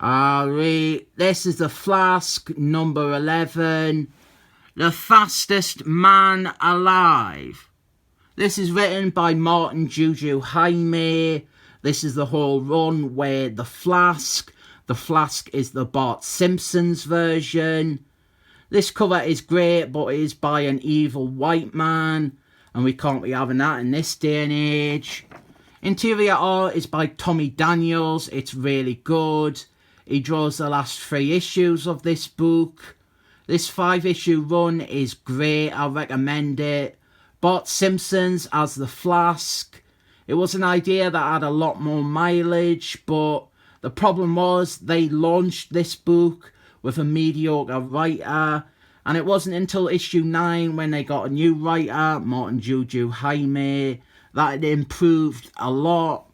This is the Flask number 11. The fastest man alive. This is written by Marc and Guggenheim. This is the whole run where the Flask is the Bart Simpson's version. This cover is great, but it is by an evil white man, and we can't be having that in this day and age. Interior art is by Tommy Daniels. It's really good. He draws the last 3 issues of this book. This 5-issue run is great. I recommend it. Bart Simpson's as the Flask. It was an idea that had a lot more mileage, but the problem was they launched this book with a mediocre writer, and it wasn't until issue 9 when they got a new writer, Marc and Guggenheim, that it improved a lot.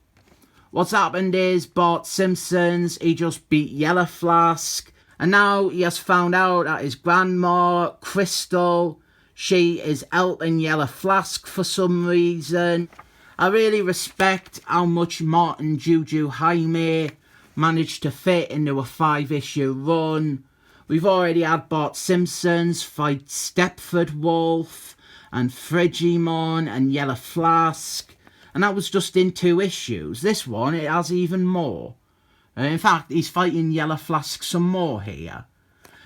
What's happened is Bart Simpson's, he just beat Yellow Flask, and now he has found out that his grandma, Crystal, she is helping Yellow Flask for some reason. I really respect how much Marc and Guggenheim managed to fit into a 5-issue run. We've already had Bart Simpson's fight Stepford Wolf and Frigimon and Yellow Flask, and that was just in 2 issues. This one, it has even more. In fact, he's fighting Yellow Flask some more here.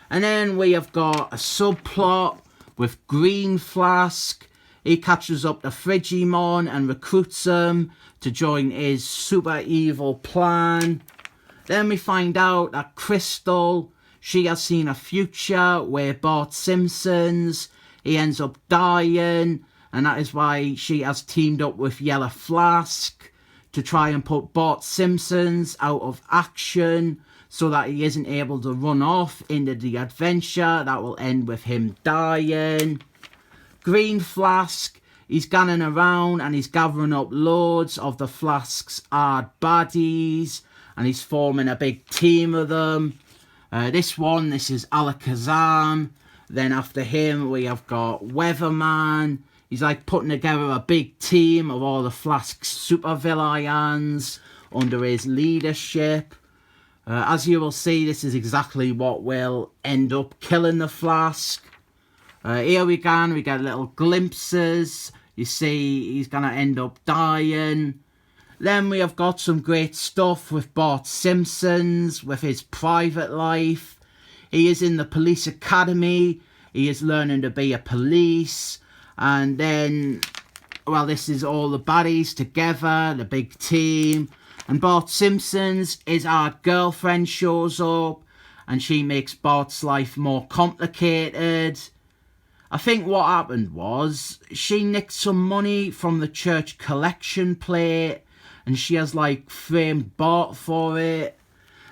And then we have got a subplot with Green Flask. He catches up to Frigimon and recruits him to join his super evil plan. Then we find out that Crystal, she has seen a future where Bart Simpson's, he ends up dying, and that is why she has teamed up with Yellow Flask to try and put Bart Simpson's out of action so that he isn't able to run off into the adventure that will end with him dying. Green Flask, he's gunning around and he's gathering up loads of the Flask's hard baddies, and he's forming a big team of them. This is Alakazam. Then after him we have got Weatherman. He's like putting together a big team of all the Flask's supervillains under his leadership. As you will see, this is exactly what will end up killing the Flask. Here we get little glimpses. You see he's going to end up dying. Then we have got some great stuff with Bart Simpson's, with his private life. He is in the police academy. He is learning to be a police. And then, well, this is all the baddies together, the big team. And Bart Simpson's, his hard girlfriend shows up, and she makes Bart's life more complicated. I think what happened was she nicked some money from the church collection plate, and she has like framed Bart for it.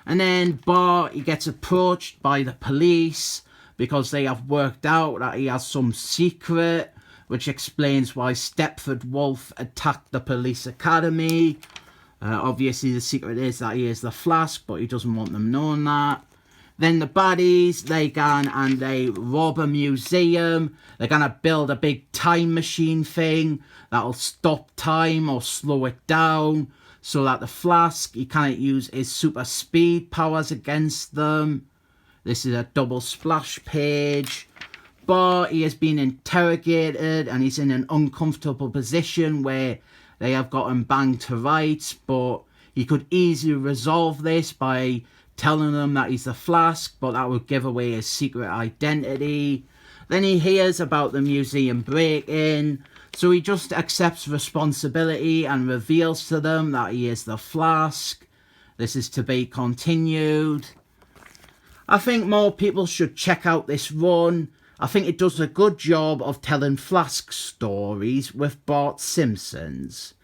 And then Bart, he gets approached by the police because they have worked out that he has some secret, which explains why Stepford Wolf attacked the police academy. Obviously the secret is that he is the Flask, but he doesn't want them knowing that. Then the baddies, they go and they rob a museum. They're going to build a big time machine thing that'll stop time or slow it down, so that the Flask, he can't use his super speed powers against them. This is a double splash page. But he has been interrogated and he's in an uncomfortable position where they have got him banged to rights, but he could easily resolve this by telling them that he's the Flask, but that would give away his secret identity. Then he hears about the museum break-in, so he just accepts responsibility and reveals to them that he is the Flask. This is to be continued. I think more people should check out this run. I think it does a good job of telling Flask stories with Bart Simpson's.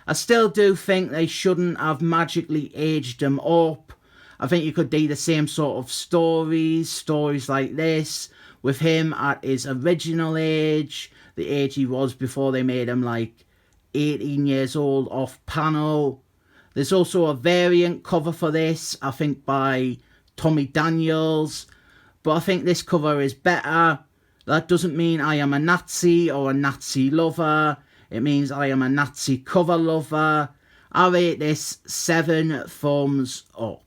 I still do think they shouldn't have magically aged him up. I think you could do the same sort of stories like this, with him at his original age, the age he was before they made him like 18 years old off panel. There's also a variant cover for this, I think by Tommy Daniels, but I think this cover is better. That doesn't mean I am a Nazi or a Nazi lover. It means I am a Nazi cover lover. I rate this 7 thumbs up.